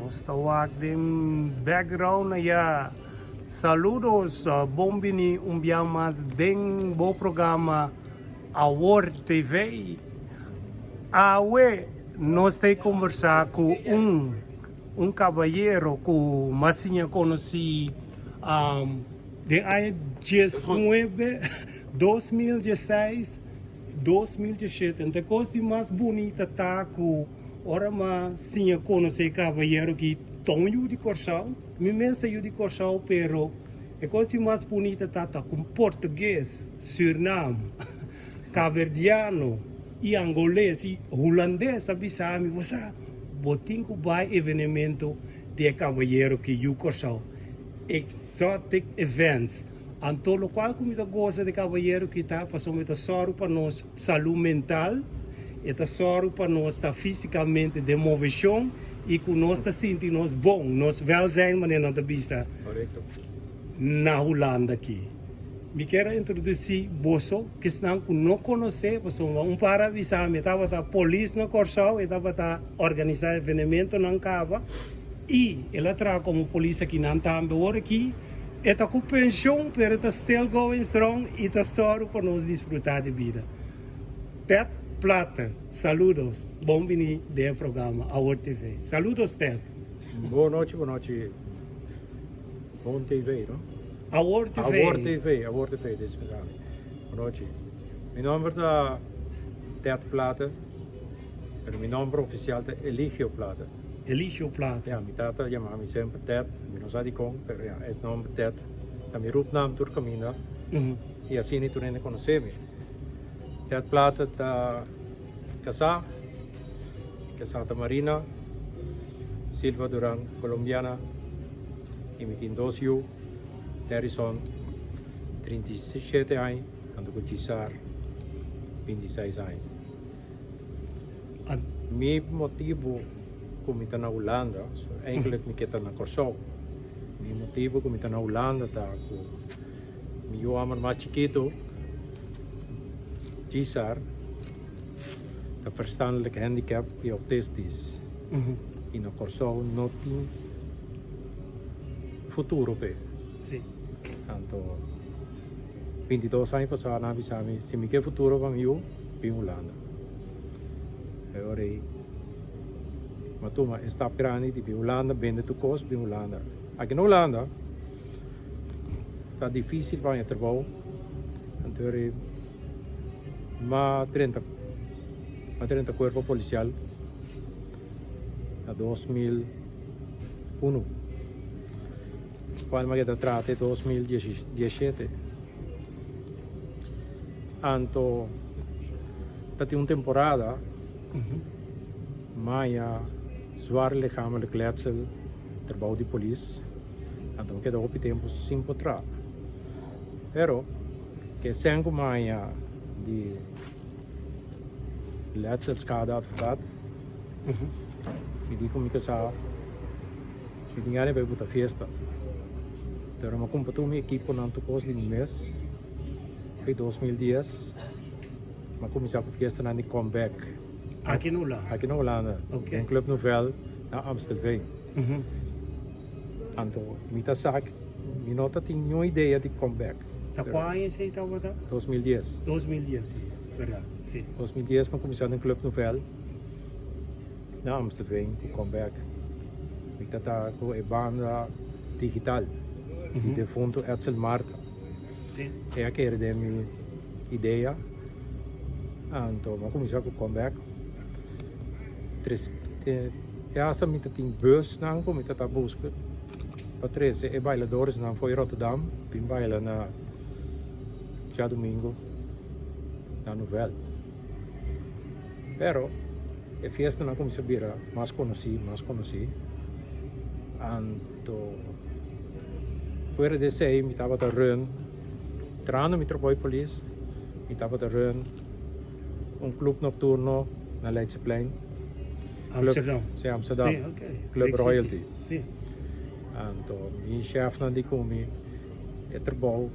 Mustawak din background na ya. Saludos, bombini umbiamas din bo programa Award TV. Awe, nós temos conversar com um cavalheiro que mais tinha conheci de ano 19, 2016, 2017. Então, a coisa mais bonita tá que ora mais tinha conheci cavalheiro que Tonho de Corsal, imensa de Corsal, pero a coisa mais bonita tá com português, Suriname, caverdiano, e angolês, e holandês, sabe, você botin que vai evenimento de cavalheiro que o Corsal, exotic events, então o qual que me gosta de cavalheiro que está fazendo muita sorte para nós saúde mental, eta sorte para nós estar fisicamente de movição e que nós está sentindo nós bom, nós welzijn mas não vista na Holanda aqui. Me quero introduzir Bosso, que não conhece, para avisar, me estava a polícia no Corsal, estava a organizar evenimento na Cava, e ela traz como polícia que não está agora aqui, está com pensão, mas está still going strong e está só para nós desfrutar de vida. Ted Plata, saludos, bom-vindo do programa Award TV. Saludos, Ted. Boa noite. Bom TV, não? Award TV. Award TV, desse programa. Boa noite. Meu nome é Ted Plata, mas meu nome oficial é Eligio Plata. Eligio Plata. Ja, mijn tata chama-me sempre Ted, eu não sei como, mas é o nome Ted. A minha roepnaam door Camina, e assim nem tu nem conhece-me. Ted Plata está casado com Marina Silva Duran, colombiana, e me tem 2 filhos, Harrison, 37 anos, ando com Cesar, 26 anos. Meu motivo como está na Holanda, eigenlijk me queda na Corsal. Meu motivo como está na Holanda está com meu amor mais chiquito, Cesar, está verstandelijk handicap e autistisch. E na Corsal não tem futuro pe. Sim. Então, 22 anos passaram, avisar-me se me quer futuro para mim, em Holanda. Agora aí, mas toma, está grande de Holanda, vende tu coisa em Holanda. Aqui na Holanda, está difícil para o trabalho. Então, mas 30 corpo policial, a 2001. Quando me trata em 2017. Então, está uma temporada, mas zwaar lichamelijk letsel, trabalho de polícia. Então, que dá o tempo sem encontrar. Pero, que 5 maia de letselskade advocaat, me dijo mi casa, me dinheiro vai botar festa. Então, eu comprei uma equipe na Antocos de mês, foi 2010, mas comecei a festa na comeback. Aqui no Holanda? Aqui na Holanda, okay. Em Club Novel, na Amstelveen. Então, me não tinha nenhuma ideia de comeback. Tá qual ano você estava? 2010. 2010, sim, verdade. Sim. 2010, eu comecei no Club Novel, na Amstelveen, de comeback. Eu estava com a banda digital, de fundo Edsel Marta. Sim. É que era a minha ideia. Então, eu comecei com o comeback. Hasta me tem bus na como me tá busca. Patricia e bailadores na foi Rotterdam, bem baila na já domingo na Novel. Pero a festa na como se vira mais conheci. Então, fora de sei me tava a run, trano me trabalho polícia, me tava a run clube noturno na Leidseplein. Amsterdam. Sim, Amsterdam. Sim, okay. Club Big Royalty. Sim. Então, meu chefe não come trabalho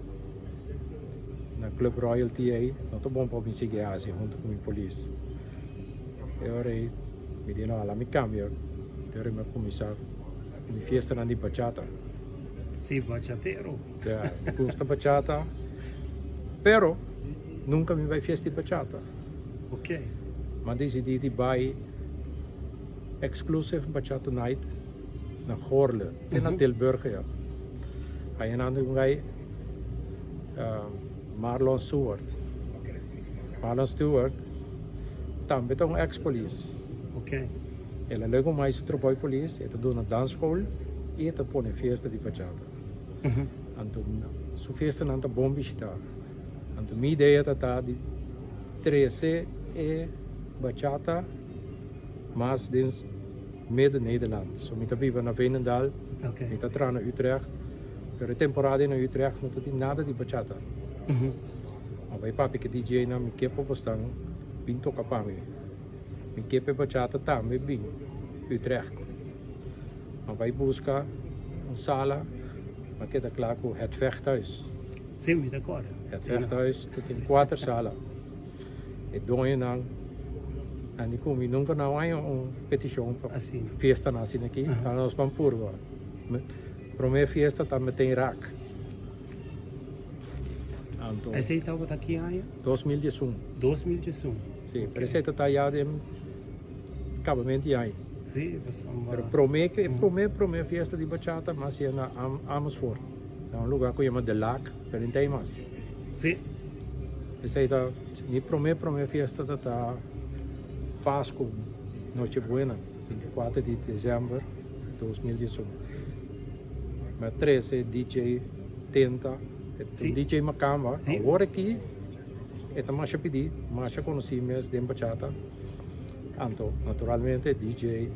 na Club Royalty aí, não estou bom para me seguir assim, junto com a polícia. E agora me diz, não, lá me cambia. Então, eu comecei di fiesta di bachata. Sì, bachatero. Cioè, mi gusta bachata, però nunca mi vai fiesta di bachata. Ok. Ma decidi di vai exclusive bachata night na Gorle, in Tilburg. Ja. Hij en dan wij Marlon Stewart. Marlon Stewart, também é ex-police. Ok. Ele levou mais trabalho police, ele doou na dansschool e ele põe na festa de bachata. Então, sua festa não está bom visitar. Então, minha ideia é de 13 e bachata, mas dentro meio Nederland. So, eu vivo na Veenendaal, Ok. eu estou na Utrecht. Pero a temporada na Utrecht não tem nada de bachata. Mas vai papi que DJ na me kepo postang binto kapami. Me kepo bachata também bem Utrecht. Mas vai buscar sala, mas que está claro com het vechthuis. Sim, me acordo. Het vechthuis tem 4 salas. E doe dan en ik kom hier nunca nou aan petição para Assim. festa assim aqui, para nós vamos por agora. Primeira festa está meteen raak. Então, Essa aí estava aqui em 2001. 2001. Sim, okay. Receita está já de acabamento aí. Sim, você Pero primeira festa de bachata, mas é na Amersfoort. É lugar que chama de Lac, pero não tem mais. Sim. Receita, minha primeira festa está Páscoa, Noche Buena, 24 de dezembro de 2001. Met 13 DJ Tenta, Sim. DJ Macamba, Sim. agora aqui, é mais pedi, mais conheci mesmo de bachata. Então, naturalmente, DJ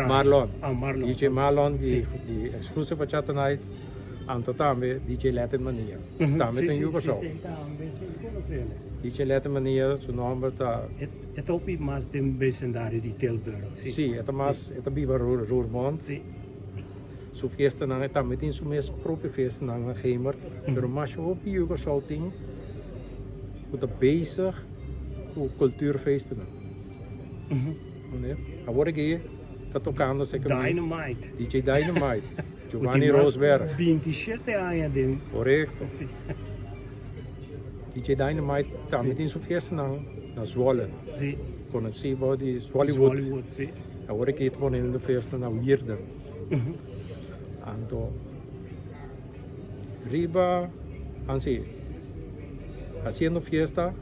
Marlon. Ah, Marlon. DJ Marlon, Sim. die exclusive bachata night. Então, também DJ Latin Mania. Também tem Hugo Show. Sim, também sim, conheço ele. DJ Latin Mania, seu nome está... É top mais de vecindário de Tilburg. Sim, é mais, é viva Roermond. Sim. Sua festa não é também tem sua mesma própria festa não é gamer, pero mais op die Hugo Show tem, está bezig com cultuurfeesten. Agora aqui está tocando se Dynamite. DJ Dynamite, Giovanni Rosberg. 27 anos de... Correto. Sim. DJ Dynamite também tem sua festa na Zwolle. Sim. Conhecido de Hollywood. Hollywood, sim. Agora aqui está fazendo festa na Weirden. Então, riba, assim, fazendo festa,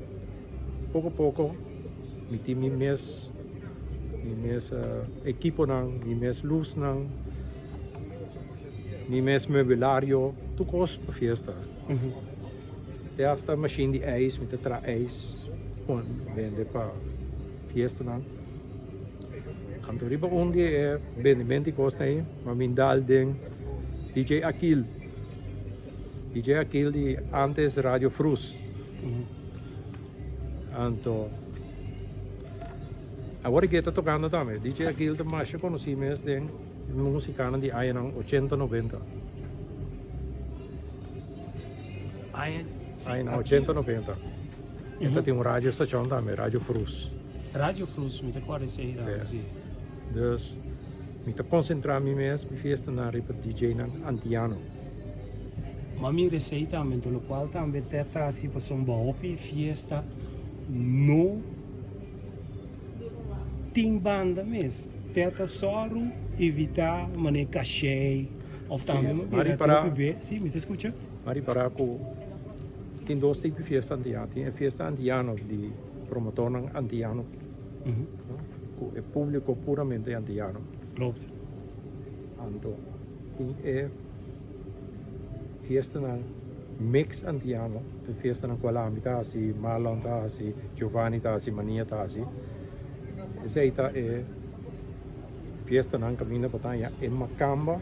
pouco a pouco, me tem minha equipo não, minha luz não, minha mobiliário, tudo coisa para festa. Tem esta machine de ijs, met de ijs, gewoon vende para festa não. Então, riba onde é bem costa aí, mas me dá den DJ Akil. DJ Akil de antes Radio Frus. Então, agora que está tocando também, DJ Akil de mais conheci mesmo de música de aí não 80, 90. Aí não 80, 90. Então tem rádio estação também, Radio Frus. Radio Frus, me acordo esse aí. Sim. Dus ik te concentrar-me mesmo em festa na ripa DJ na Antiano. Mas minha receita, no qual também tenta assim para um bom fiesta, não tem banda mesmo. Tenta só evitar mané cachê ou também sim, me escuta? Mari para com tem dois tipos de festa Antiano. Tem a festa Antiano de promotor ng Antiano. O público puramente antiano. Klopt. Então, tem festa na mix antiano, tem festa na Kualami tá assim, Marlon tá assim, Giovanni tá assim, Mania tá assim. Essa é festa na caminho para é Macamba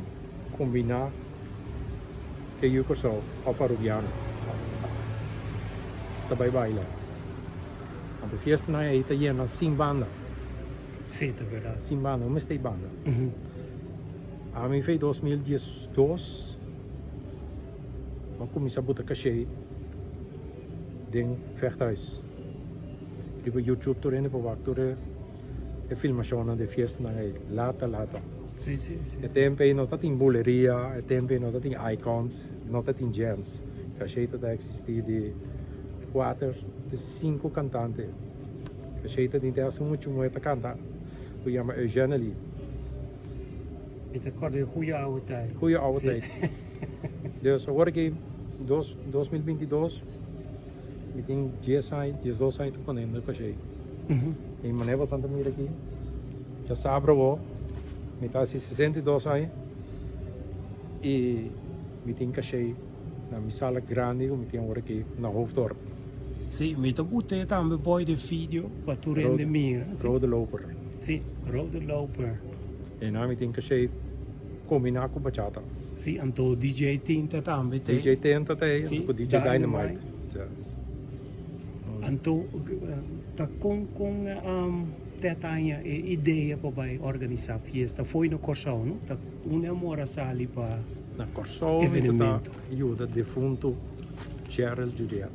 combinar que eu sou alfarugiano. Tá baila. Então, festa na é italiana sem banda. Sim, é verdade. Sem banda, mas tem banda. A mim fez 2012, eu comecei a botar cachê dentro do vechthuis. Eu YouTube torrendo para o e filmazione di fiesta na lata. Sì, sì, sì. E tempo non dat in bulleria, e tempo non dat in icons, non dat in jams. Che c'è da esistere di 4, di 5 cantanti. Che c'è di te su molto molto canta. We chiama Eugene Lee. Je recorda de goede oude tijd. Goeie oude Zie- tijd. Dus hoor ik 2022 met een GSI, GS2 te kunnen nemen, kasi Mhm. em maneira Santa Mira aqui, já sabe o, me tá 62 anos e me tem cachê na minha sala grande, me tem hora aqui na hoofddorp, Sì, mi to butte tambe poi de video, wat tu rende mira. Sì, rode loper. sì, rode loper. En na me tem cachê combinar com bachata. Sì, anto DJ Tinta tambe te. DJ Tenta tem, Sì, com DJ Dynamite. Dynamite. Ja. Anto ta con tetanya e ideia para vai organizar fiesta. Foi no Corsão, não? Ta uma mora sali para. Na Corso, Evenemento. aiuta defunto Cheryl Juliet.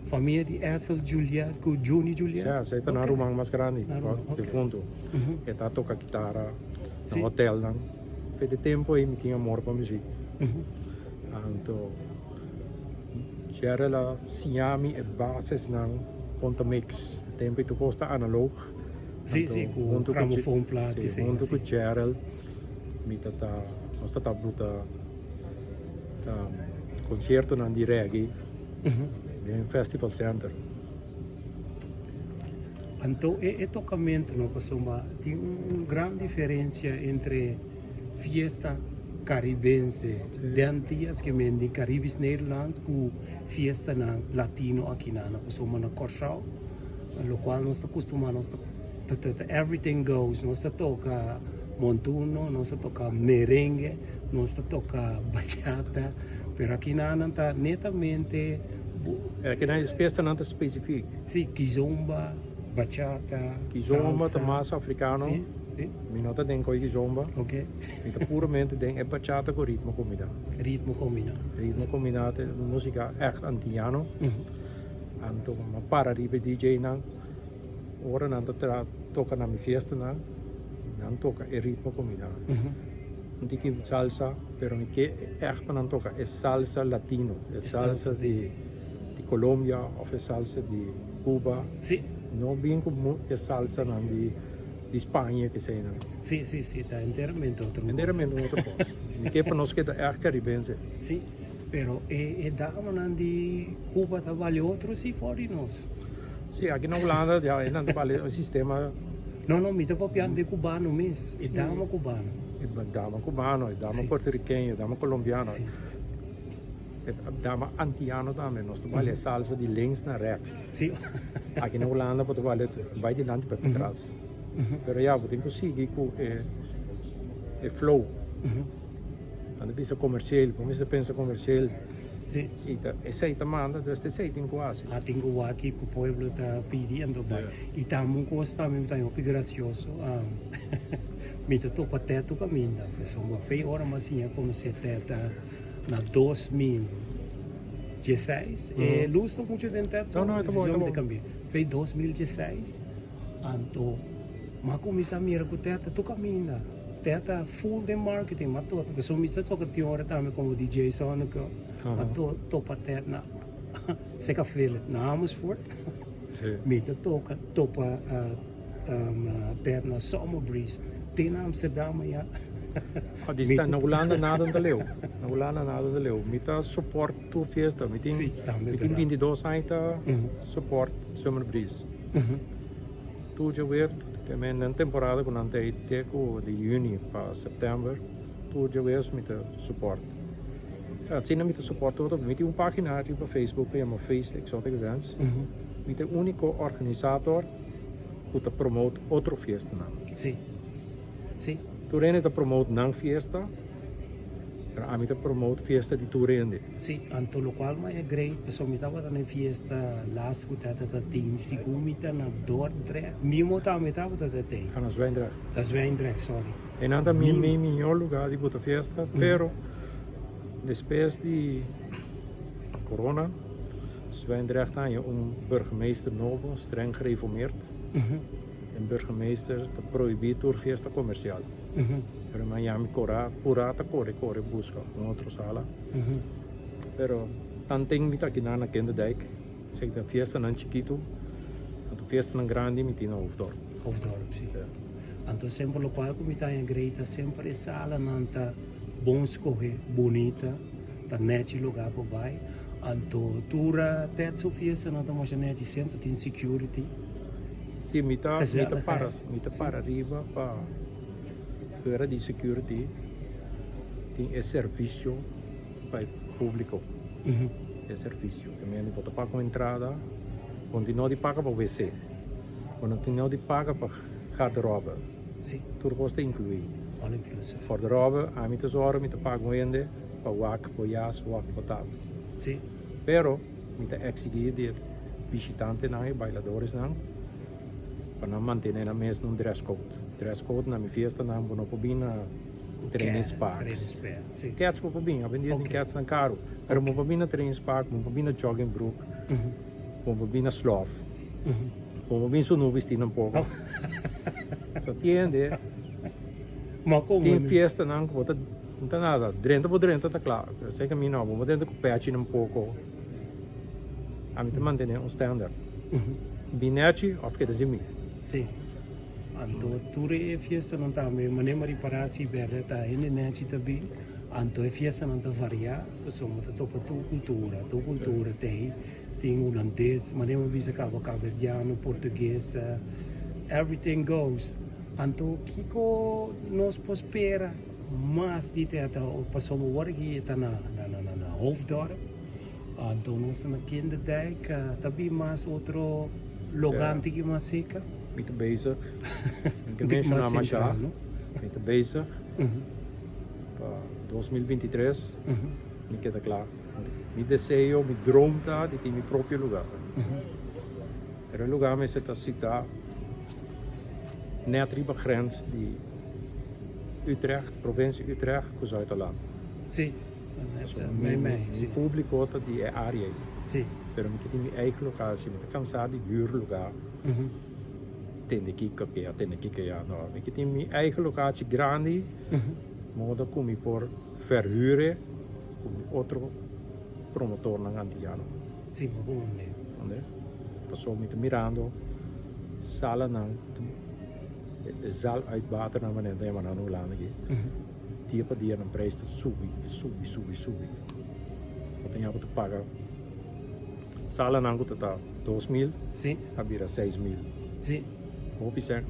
Família de Essel Juliet, com Juni Juliet. Ja, zij heeft een Ok. rumang mas grande, Na rumang, ok. defunto. Mhm. E tá toca chitarra Sì. no hotel dan. Per de tempo e mi tinha amor per musica. Mhm. Anto c'era la siami e bases nan ponta mix. Tempo tu costa analog. Sì, Anto, sì, con junto grammofoonplaatje, sì, sì, junto sì. con Cheryl mi tata nostra bruta concerto nan di reggae Mhm. in Festival Center. Então, é tocamento, não passou, mas tem uma grande diferença entre fiesta caribense de antigas que vem de Caribes Nederlands com fiesta na latino aqui na passou na Corsau, no qual nós estamos acostumados, everything goes, nós toca montuno, nós toca merengue, nós toca bachata, pero aqui na está netamente Que na festa não é específico. sim, kizomba, bachata, Kizomba, salsa. Tomás africano. Sim, sim, Mi nota den coi kizomba. ok. Mi ta puramente den e bachata con ritmo combinato. Ritmo combinato. Ritmo combinato, musica echt antiano. Mhm. Anto ma para ribe DJ nan. Ora nan ta toca na mi fiesta nan. Nan toca e ritmo combinato. Mhm. Non ti chiamo salsa, però mi che echt non tocca è salsa latino, è salsa di Colombia o è salsa di Cuba. Sì, Non ben come è salsa nan di Spagna che sei nan. sì, sì, sì, da interamente altro. En daar ben ik ook. Ik heb nog eens echt Caribense. Sì, però davano di Cuba trabalha outro sì fuori nos. Sì, anche in Olanda ja, in een sistema. No, no, mi te papian de cubano mes. E dama cubano. Dama cubano, dama Sì. portoriqueño, dama colombiano. Sì. Dama antiano também. Nós trabalhamos salsa de links naar rechts. Sì. Aqui na Holanda pode valer vai de lado para trás. Pero ja, wat ik consigo com é flow. Mhm. Quando pensa comercial, como você pensa comercial, Sì. e sei tamanda, dus te sei tem quase. Atingo aqui pro pueblo tá pedindo vai. E tamo com os também tá um gracioso. Me te topa teto caminho. Pessoa fez hora mas assim como se teta na 2016. E luz não muito dentro teto. Não, tá bom, tá bom. Fez 2016. Anto mas começa a mirar com teta tu caminho. Teta full de marketing, mas todo. Pessoa me só que tem hora também como DJ Sonic. Mas topa teta na Seca feira na Amersfoort. Met toca topa perna Summer Breeze. Tem na Amsterdam, ja. Die staan na Holanda nada de leeuw. Na Holanda nada de leeuw. Mita support tu fiesta. Sì, Mitin também mitin verdade. 22 aita support Summer Breeze. Tu já ver também na temporada com ante teco de junho para setembro. Tu já ver mita support. Assim mita support todo. Mita página para Facebook e uma Face Exotic Events. Mita único organizador que te promote outro fiesta na. Sì, sì, Tu rende te promote nang fiesta. Pero a mí te promote fiesta di tu rende. sì. Anto lo qual ma è great. Pessoa mi tava na fiesta last kutata ta ting sigumita na Dordrecht. Mimo ta mi tava ta te. Aan ons wijndrecht. Dat is Wijndrecht, sorry. En anda mi miglior lugar di buta fiesta, pero después di corona, Zwijndrecht aan je burgemeester Nobel, streng gereformeerd. en burgemeester te proibir tour fiesta comercial. Pero en Miami cora purata corre busca en otra sala. Pero tanting mita kinana kende dijk. Zeg de fiesta nan chiquito, de fiesta nan grande mita na hoofddorp. Hoofddorp, sim. Então sempre o qual como está em Greta sempre sala nanta bom escorrer, bonita, tá net lugar para vai. Então tura até Sofia nanta mas net sempre tem security. Sim, mita para arriba para fora de security tem esse serviço para o público. É serviço. Também não pode pagar com entrada, onde não de paga para o WC, onde não de paga para garderobe. Sim. Tudo custa incluído. All inclusive. Voor de robe, a mim tesouro, me paga um ende, para wak, para jas, wak, para tas. Sim. Pero, me exigir de visitante não, bailadores não, para manter a mesa num dress code. Dress code na minha festa não, não pode na trainingsparks. Cats pode vir, a vendida de cats não caro. Pero não pode na trainingspark, não pode na jogging brook, não pode na sloth. Não pode só não vestir um pouco. So tiende. Tem festa não, não tem nada. Drenta por drenta tá claro. Eu sei que a mim não, vamos dentro com patch um pouco. A mim te mantém standard. Binete, of que é de mim. Sim. Então, tudo é festa não tá mesmo, nem mais para se ver tá ainda net também. Então, é festa não tá variar, somos topa tua cultura tem holandês, mas nem visa cabo-verdiano, português, everything goes. Então, Kiko nos prospera, mas de até passamos o aqui tá na hoofddorp. Então, nós na kinderdijk, também mais outro lugar que mais seca. Muito bezig. Ik mencionar mais já. Muito bezig. Para 2023, me queda claro. Me desejo, me droom de ter meu próprio lugar. Er een lugar me zit als net riba grens die Utrecht, provincie Utrecht, com Zuid-Holland. Sim. Mijn público die é área. Sim. Pero me tem minha eigen locatie, me cansado de huurlugar. Tem aqui que ja, nou, ik heb mijn eigen locatie grande, maar dan kom ik voor verhuren, kom ik otro promotor naar Antiano. Sim, bom, né? Onde? Passou met Mirando, sala nang, zal uit water naar beneden, maar naar Holland ge. Die per dia een prijs dat subi. Wat dan je te pagar. Sala nang tot 2.000, Sim. abira 6.000. Sim. Oficial.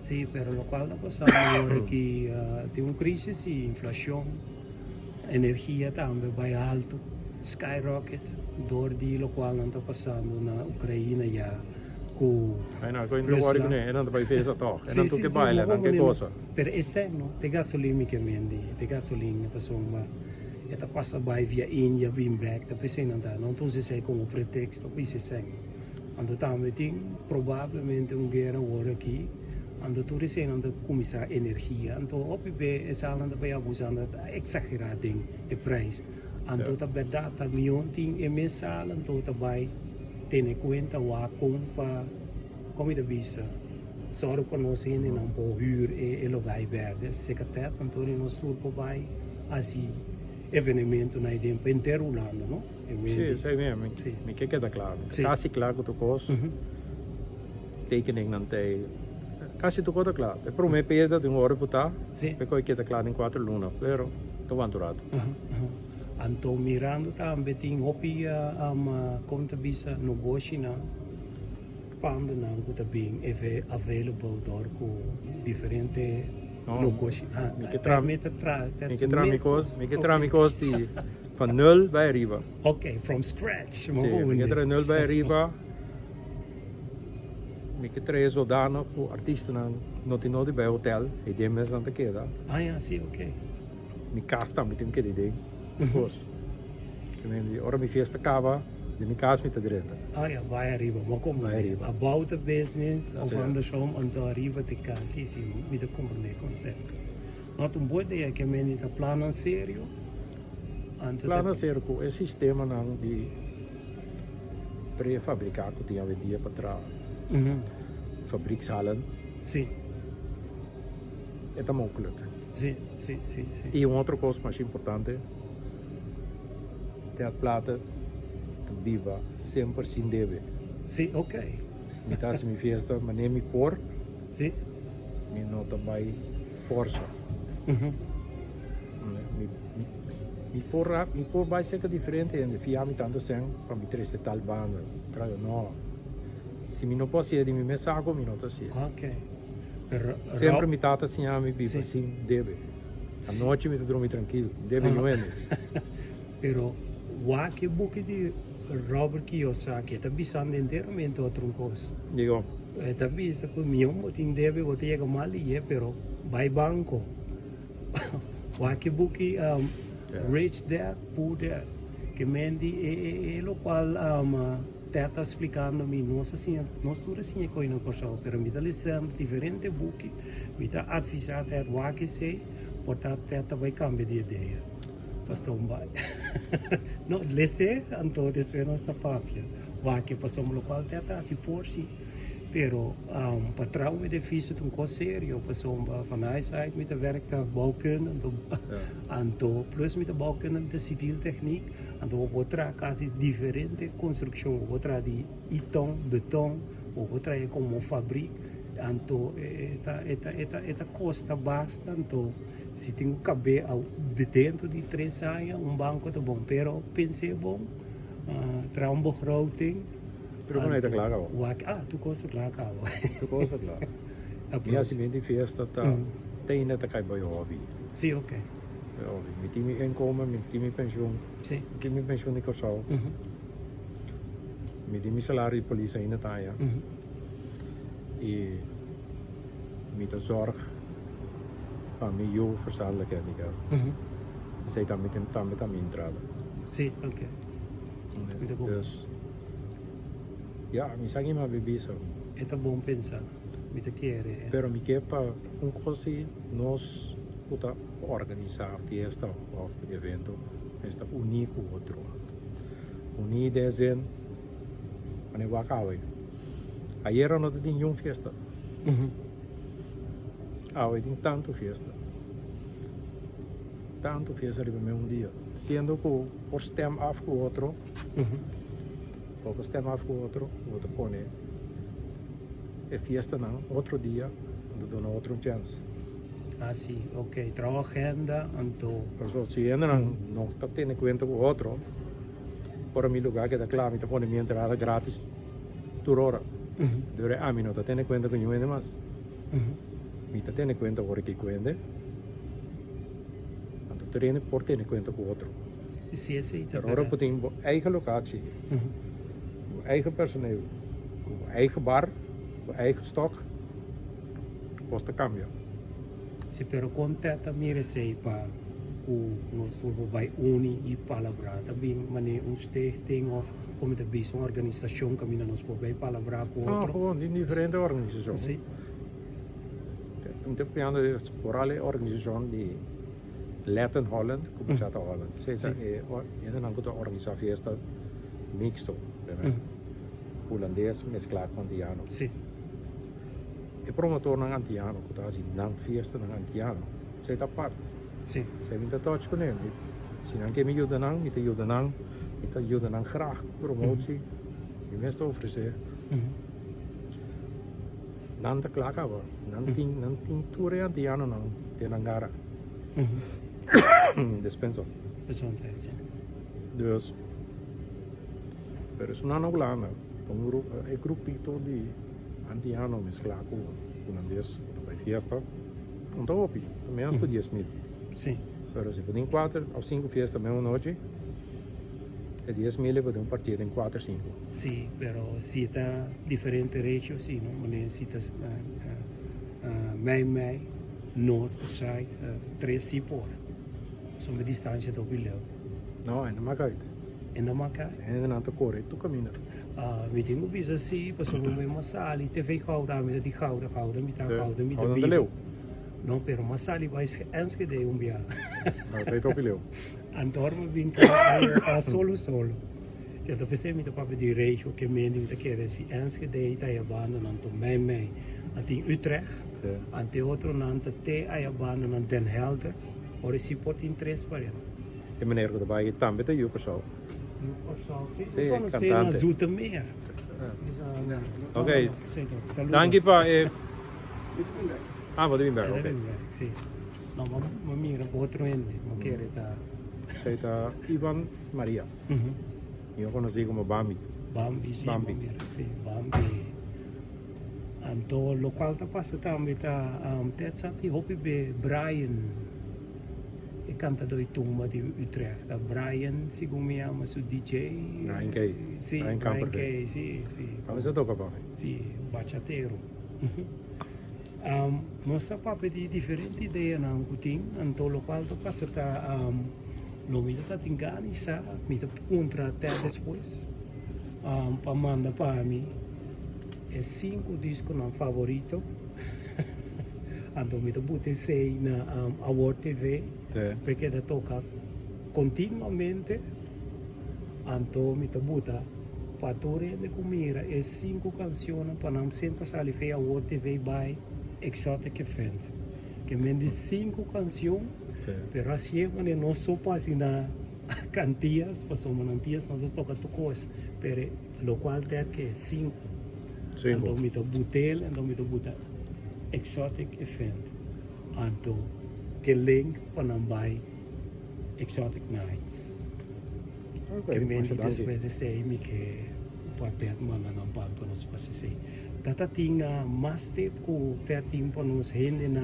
Sim, pero lo qual da passando agora que tem crise de inflação, energia também vai alto, skyrocket, door die lo qual não está passando na Ucrânia já com Não, eu não vou dizer, não vai fazer isso toch. E não tu que baila, não que coisa. Per esempio, te gasolina que vende, te gasolina passou uma esta passa vai via Índia, via back, tá pensando não tu se sei como pretexto, isso é Ando também tem provavelmente guerra agora aqui, ando tudo isso ando começar energia, ando opbe essa anda vai abusando exagerado em preço, ando tá verdade tá milhão tem emissal ando tá vai ter em conta o compra comida vista, só para nós ainda não pode ir lugar verde, se que até ando nós tudo vai assim evento na tempo inteiro Holanda, não? Sim, sei mesmo. Me que queda claro. Quase claro que tu cos. Tekening não tem. Quase tu coda claro. É para mim perda de hora putar. Sim. Porque queda claro em 4 lunas, pero tô aventurado. Anto mirando também tem hobby a conta visa negócio na quando não está bem available door com diferente negócio. Me que tramicos die van 0 bij arriba. Okay, from scratch. Me que tra 0 bij arriba. Me que tra zodanig voor artiesten não tem nada bij hotel. E die mensen aan te queda. Ah ja, sim, okay. Me casta met hem que die ding. Pois. Que nem ora me fiesta cava. De minha casa me está direita. Ah ja, vai arriba, maar kom vai arriba. About the business of andersom, ando arriba te casa, sim, me te compreender conceito. Not boa ideia que a menina está plano sério. Plano sério com esse sistema não de pré-fabricar que tinha vendia para trás. Fabrikshallen. Sim, É tão mogelijk. sim, sim, sim, sim. E uma outra coisa mais importante, Teatro Plata viva sempre sem deve. Sim, ok. Me tá se me festa, mas nem me por, Sim. me não também força. Uhum. Me por vai ser diferente, e fiar me tanto sem para me trazer tal banda. Trago não. Se me não posso ir de mim mensagem, me não tá se. Ok. Pero, Sempre me tata assim a me viva Sim. assim deve. A noite me dormir tranquilo, deve não é. Pero que book de Robert Kiyosaki está visando inteiramente outra coisa. Digo, Está vista que meu motim deve botar chega mal e pero vai banco. Que book Rich Dad Poor Dad que mendi lo qual está explicando a mim nossa assim nós tudo assim é coisa coisa pero me dá lição diferente book me dá avisar até que sei portanto até vai cambiar de ideia. Passou um vai. Não, lesse, então, desde nossa papia. Vai que passou um local até assim por si. Pero, para um edifício de coisa sério, passou vanuit uit met de werk de bouwkunde, então, plus met de bouwkunde, de civiel techniek, então, outra casa diferente construção, outra de iton, beton, outra é como fabrica, então, esta costa basta, então, se tem que caber de dentro de 3 anos, banco tá bom, pero pensei bom, tra begroting. pero não é da clara. Tu gosta de lagar. Tu coisa lá. E assim bem de festa tá tem ainda tá cai boy hobby. Sim, ok. Hobby. Me time inkomen, me time pensioen, Sim. me time pensioen ik zo. Me time salário de polícia ainda tá ja. E me de zorg van me jou verstandelijkheid niet heb. Zij dan met hem intraden. Sim, ok. Muito bom. Dus ja, me segue uma bebida. É bom pensar. Muito querer. Pero me quepa coisa nós puta organizar fiesta ou evento está único outro. Unir dezen ane wakawe. Ayer não tinha nenhuma fiesta. Hoje tem tanto fiesta. Tanto fiesta ali para dia. Sendo que por stem af com o outro, ou por stem af com o outro põe é fiesta não, outro dia, do dá outro chance. Ah, sim, ok. Trabalho agenda, então. Por se ainda não está tendo conta com o outro, para mim lugar que está claro, me está pondo minha entrada grátis por hora. Dure a mim não está tendo conta com nenhum mais. Me está tendo conta agora que conta. Então treine por ter conta com o outro. Sim, aceita. Agora tem eigen locatie, eigen personeel, eigen bar, eigen stok, kost cambio. Se pero contata mi receita para o nosso vai unir e palavra também mané stichting of como de bis uma organização que mina nos pode palavra com outro. Gewoon die diferente organisatie. Sim. Então piano por alle organisatie die Latin Holland, Kubachata Holland. Zij é een goede organisatie is dat mixto, Holandees mesclado com Antiano. Sim. E promotor ng Antiano, kung tayo ng fiesta ng Antiano, sa itapat. Sim. Sa minta touch ko na yun. Sinangke mi yudanang, mita yudanang graag promotie. Die meeste officer. Nanta klaka ba? Nanting ture Antiano ng Tenangara. Dispenso. Gezondheid, ja. Dus, er is een lana. Een groep people die Antiano mesclado com holandês para fiesta. Não estou opi, também acho que 10.000. Sim. Pero se podem 4 ou 5 fiestas mesmo noite, é 10.000 para um partido em 4 ou 5. Sim, pero se está diferente região, sim, não? Mané se está mei, norte, zuid, 3 sipor. São de distância do bilhão. Não, ainda mais caído. Ainda mais caro. Ainda não está correto, tu caminha. Weet mo bisa si pasok mo masali TV gouda met die gouden met die gouden met de de leeuw. No pero masali ba is enske de umbia. Dat weet op je leeuw. Antor mo bin ka solo. Que eu pensei muito para de regio que mening te querer se Enschede tá abandon nanto mij ante Utrecht Sì. ante outro nanto te ai abandon nan Den Helder ora si pot in tres para E meneer que daarbij je tambe te juper zo. Sì, Sì, come se cantante. na Zoetermeer. Ok. Saludos. Dank je pa. Ah, wat doe je bij? Oké. Sì. No, ma mira outro ende, ma querer tá. Sei ta Ivan Maria. Eu conheci como Bambi. Bambi, sì, Bambi. sì, Bambi. Anto local ta passa também tá tetsa ti hopi be Brian. E canta doi tumba di Utrecht. Da Brian, segundo me ama su DJ. Brian Kay. Sì, Brian Brian Camper. Kay, sì, sì. Come se tocca pa? Sì, baciatero. Nossa papo di differenti idee na kuting, anto local to passa ta lo mi ta tingani sa mi ta contra até depois. Pa manda pa mi é 5 discos não favorito. Anto mi ta bute sei na Award TV Sì. perché da toca continuamente. Anto mi ta buta Patore de Comira e 5 canções para não sempre sair feia Award TV by Exotic Event. Que mende 5 canções, Sì. pero assim é não só para assim na cantias, para somos nantias, nós toca tu coisa, pero lo qual é que 5. Cinco. Então me to butel, então me to buta Exotic Event. Então que link para não vai Exotic Nights. Ok, Que mas mende dank je. depois de sei que pode mana não para nós fazer sei. Tata tinha mais tempo que tempo para nos render na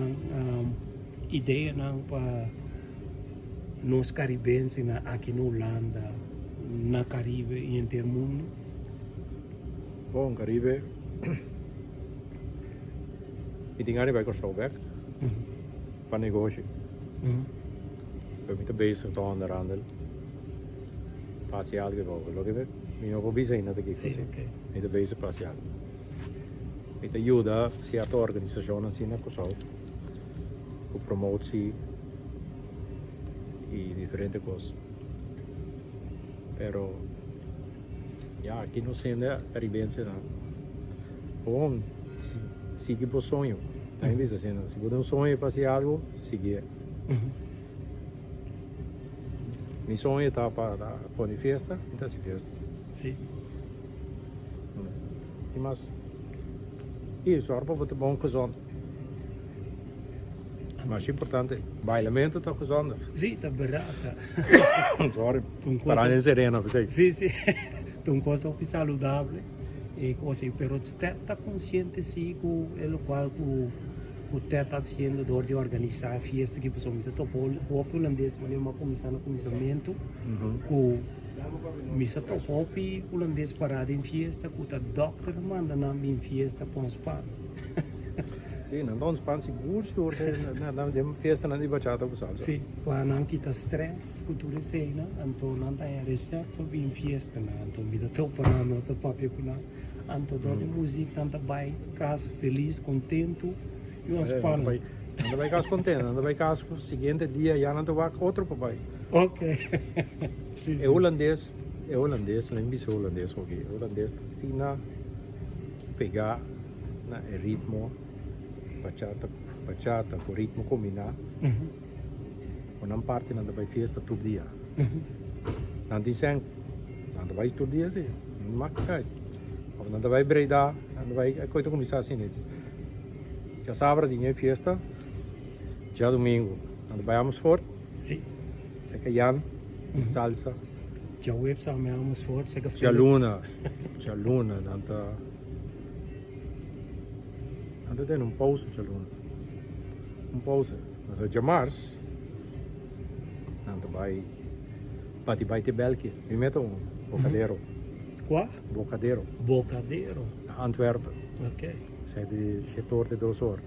ideia não para nos caribenses na aqui na Holanda, na Caribe e em todo mundo. Bom, Caribe. Ik denk aan bij Kosovo. Van negotie. We moeten bezig te onderhandelen. Parciaal gevolgen. Look even. Mi non può zijn dat ik Sì, così. ok. Niet de bezig parciaal. Met de aiuta sia a organizzazione sia in Kosovo. Con promotie e differenti cose. Pero ja, aqui no sendo caribense não. Bom, siga por sonho. Tem visto assim, se você um sonho para fazer algo, seguir. Mi sonho está para pôr festa, então se festa. Sì. E mas isso, agora para bom gezond. Mas importante, bailamento está gezond. Sì, da berata. Agora, Un para coso- a serena, você. Sì, sì. Un cosa più saludabile e così, però sta consciente sì che è lo qual que te está haciendo de organizar a fiesta que pessoal muito topou o holandês mas uma comissão no comissamento que misa topou o holandês parado em fiesta que o doctor manda na em fiesta com os pan. Sim, não dá pan seguro, não tem festa na de bachata com salsa. Sim, para não quitar stress, cultura cena, então não tem receita para em fiesta, então me dá topa na nossa própria cuna, então dá música, tanta bem, casa feliz, contento e uns pan. Anda bij casa contente, anda bij casa o seguinte dia já não te vai outro papai. Ok. Sim, É holandês, nem bis holandês aqui. Holandês ensina pegar na ritmo bachata com ritmo combinar. Uma parte não vai festa todo dia. Não tem sem, não vai todo dia sim. Não marca. Ou não vai Breda, não vai coisa começar assim nesse. Já sábado tinha festa, já domingo não vai Amersfoort, Sim. seca Jan, salsa. Já o web sabe mais forte, sei que Já luna, não tá. Não tem pausa já luna. Pausa. Mas já março, não vai. Pati vai te België. Me meto Bocadero. Qua? Bocadero. Bocadero. Antwerpen. Ok. Zij de chetoor de 2 horas.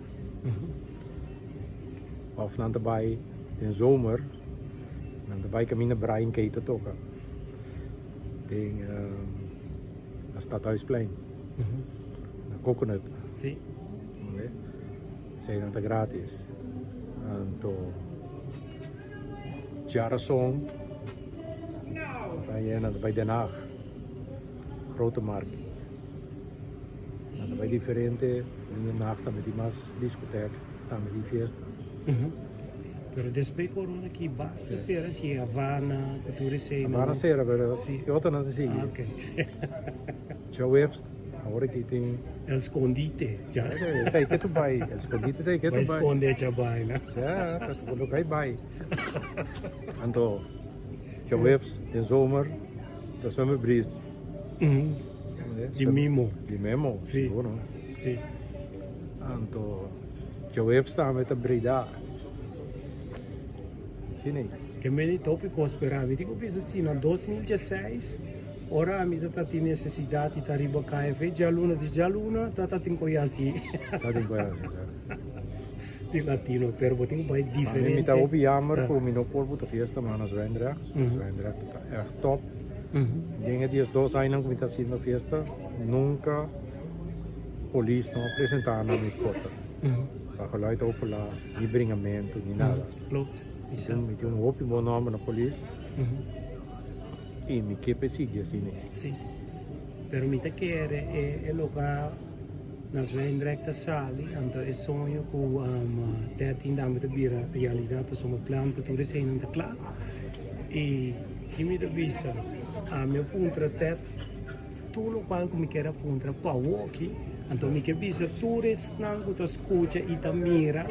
Of dan erbij in zomer, dan erbij kan je Brian Kay te token. Ding, dat Stadhuisplein. Dan Coconut. Sim. Okay. Zij dan te gratis. En to Jarasong. Bij Den Haag. grote markt. Dan bij diferente, in de nacht met die mas discotheek, dan met die fiesta. Pero después corona que basta ser assim, Havana, cultura sem. Agora será, pero Sim. eu tô não sei. Ah, ok. Já webst, agora que tem, El escondite, já. tem que tu vai, escondite tem que Vai tu vai. esconder já vai, né? Ja, dat is ook hij bij. En toen, je webs in zomer, dat is een bries. De mimo. Die memo, Sim. gewoon. Sim. En toen, je webs staan met een breda. Zie niet. Que me tópico esperava. Eu digo, penso assim, em 2016, ora a minha tata tinha necessidade de estar riba KFV, de aluna, tata tem conheci Dat denk ik wel. de latino, pero eu tenho bem Maar diferente. met dat op jammer, kom je nog voor de fiesta, maar als Zwijndrecht. Mhm. Zwijndrecht is echt top. Dingen die is dos anos com assim na fiesta, nunca police não apresentar na minha porta. Para geluid overlaat, niet bringamento, niet nada. Klopt. Isso. Então, me tem hoop bom nome na polícia e me keep sigue assim, né? Sim. Pero mi te quer é lugar nas Zwijndrecht sali, então é sonho que 13 anos de vira realidade, para somos plano para tudo isso ainda claro. E que me avisa, a meu ponto até tudo qual que me quer apontar para o aqui, então me quer avisa tudo isso não que tu escuta e tu mira,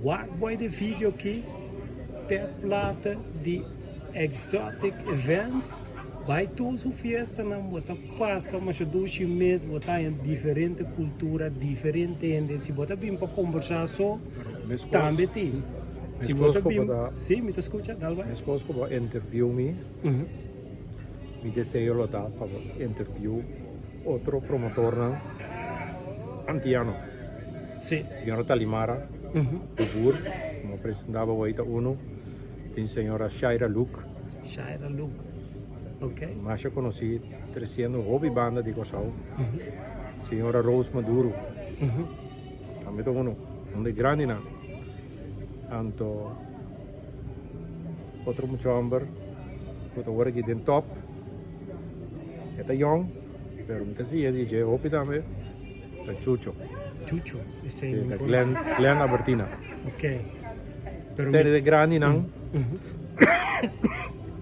what boy de vídeo aqui, ter plata de exotic events. Vai tudo fiesta não bota passa mas dois meses bota em diferente cultura diferente ende se bota bem para conversar só também tem se bota bem sim me escuta dalva Minha esposa vai interview me desejo lo dá para interview outro promotor não antiano sim senhora Talimara o bur como apresentava o Ita Uno tem senhora Shaira Luke Shaira Luke ok mas eu conheci crescendo hobby banda de Corsal senhora Rose Maduro também tô onde grande não anto outro muito amber outro agora que den top é young pero muitas vezes DJ hobby também tá Chucho Chucho esse da Glenn Albertina ok pero sei de grande não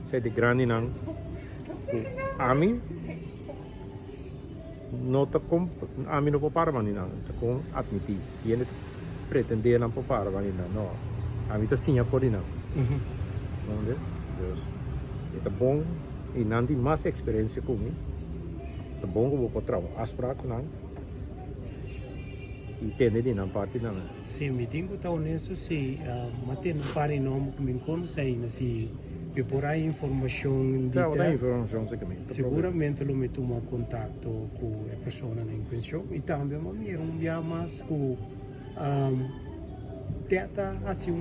sei de grande não Ami não tá com Ami não popara mani não tá com admitir e ele pretender não popara mani não Ami tá sim a fora não não é Deus é bom e não tem mais experiência comigo tá bom que vou para trabalhar asprato não e tem de não parte não sim me tenho que honesto se matendo para nome que me conhece ainda se e por aí informação tá da informação sei que me seguramente lo meto em contato com a pessoa em questão e também me dia mais com tenta assim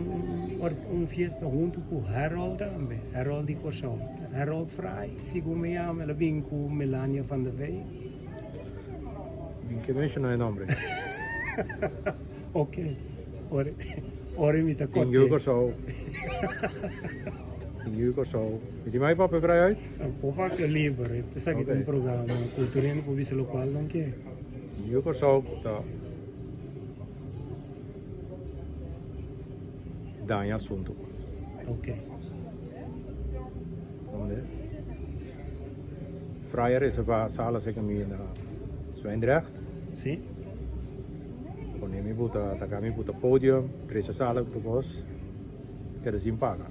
fiesta junto com Harold também Harold de Corsão Harold Fry segundo me chama ela vem com Melania van der Wey que mencionar o nome ok ora me tá Tem Hugo Corsal Di mai papel vrei uit? Pova che libero, pensa che Ok. un programma culturale può essere locale anche. Io Corsal da Dani assunto. Ok. Onde? Vrijer is er sala zeg maar in Zwijndrecht. Sì? Con mi buta da kami buta podium, trece sala to bos. Che si impaga.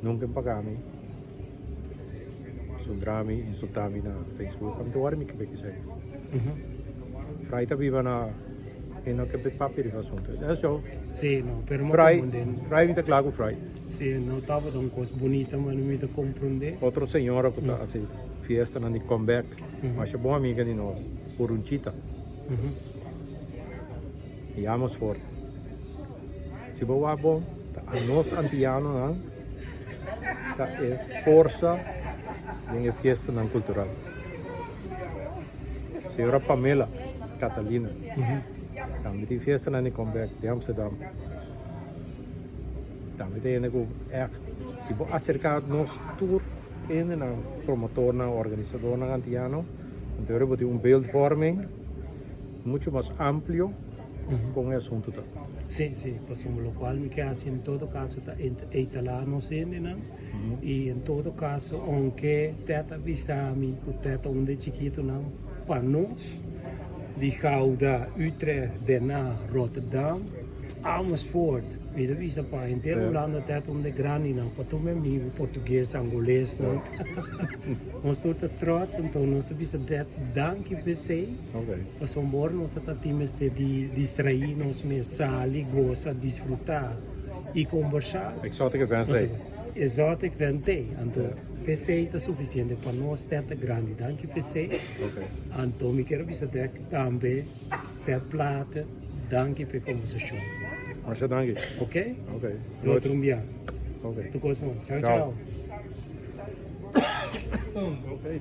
Nunca pagami. Sundrami, insultami na Facebook. Am tuwari mi kipeki say. Vrijdag viva na en ook heb ik papier van zondag. Dat is zo. Sì, no, per me Vrij niet te klagen vrij. Sì, non stavo da un cosa bonita, ma non mi da comprendere. Otro señora que está así fiesta na ni comeback. Mas je boa amiga de nós. Por un chita. E amos fort. Se boa bom, a nós antiano na. Dat is força de fiesta na cultural. Senhora Pamela Catalina. Também tem fiesta na ni comeback de Amsterdam. Também tem nego echt. Se bo acercar nos tour in een promotor, een organisador ng Antiano. Entonces, bote un beeldvorming mucho más amplio con el asunto. Sì, sì, possiamo lo qual mi chiama in todo caso è italiano sendina e in todo caso anche teta visami cu teta onde chiquito não para nós de Gouda, Utrecht, Den Haag, Rotterdam, Amersfoort. Visa visa pa inteiro lando teta onde grande não para tu mesmo português, angolês não. Nós todos trots então nós visa teta danke PC. Okay. Para morrer nós temos de distrair nos sali, gostar, desfrutar e conversar. Exotica Wednesday. Exotic Wednesday. Então, PC é suficiente para nós, teta grande. Danke PC. Okay. Então, me quero visitar também, ter plata. Danke per conversação. Marcia, danke. Ok? Okay. Doe het rumbian. Okay. Tu cosmos. Ciao, Ciao. ciao. Okay.